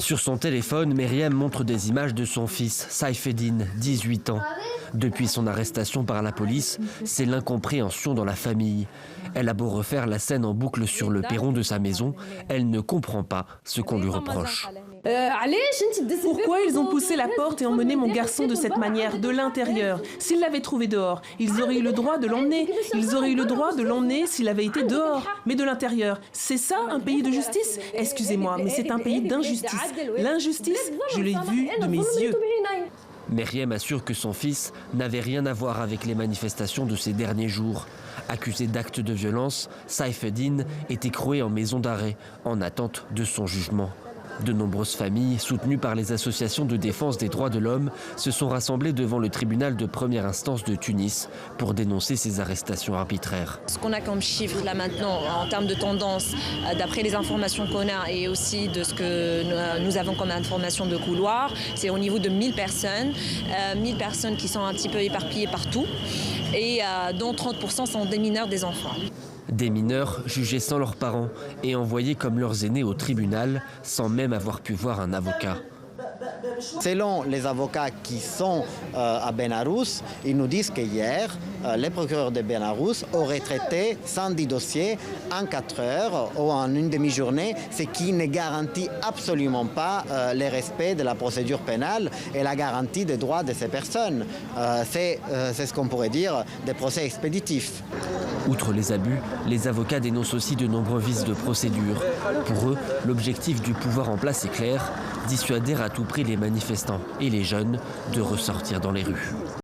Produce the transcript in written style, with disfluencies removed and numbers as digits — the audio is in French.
Sur son téléphone, Myriam montre des images de son fils, Saifeddine, 18 ans. Depuis son arrestation par la police, c'est l'incompréhension dans la famille. Elle a beau refaire la scène en boucle sur le perron de sa maison, elle ne comprend pas ce qu'on lui reproche. Pourquoi ils ont poussé la porte et emmené mon garçon de cette manière, de l'intérieur? S'ils l'avaient trouvé dehors, ils auraient eu le droit de l'emmener. Ils auraient eu le droit de l'emmener s'il avait été dehors. Mais de l'intérieur, c'est ça un pays de justice? Excusez-moi, mais c'est un pays d'injustice. L'injustice, je l'ai vue de mes yeux. Myriam assure que son fils n'avait rien à voir avec les manifestations de ces derniers jours. Accusé d'actes de violence, Saifeddine est écroué en maison d'arrêt en attente de son jugement. De nombreuses familles, soutenues par les associations de défense des droits de l'homme, se sont rassemblées devant le tribunal de première instance de Tunis pour dénoncer ces arrestations arbitraires. Ce qu'on a comme chiffre là maintenant, en termes de tendance, d'après les informations qu'on a et aussi de ce que nous avons comme information de couloir, c'est au niveau de 1000 personnes qui sont un petit peu éparpillées partout et dont 30% sont des mineurs, des enfants. Des mineurs jugés sans leurs parents et envoyés comme leurs aînés au tribunal sans même avoir pu voir un avocat. Selon les avocats qui sont à Benarous, ils nous disent qu'hier, les procureurs de Benarous auraient traité 110 dossiers en 4 heures ou en une demi-journée, ce qui ne garantit absolument pas le respect de la procédure pénale et la garantie des droits de ces personnes. C'est ce qu'on pourrait dire des procès expéditifs. Outre les abus, les avocats dénoncent aussi de nombreux vices de procédure. Pour eux, l'objectif du pouvoir en place est clair, dissuader à tout prix les manifestants et les jeunes de ressortir dans les rues.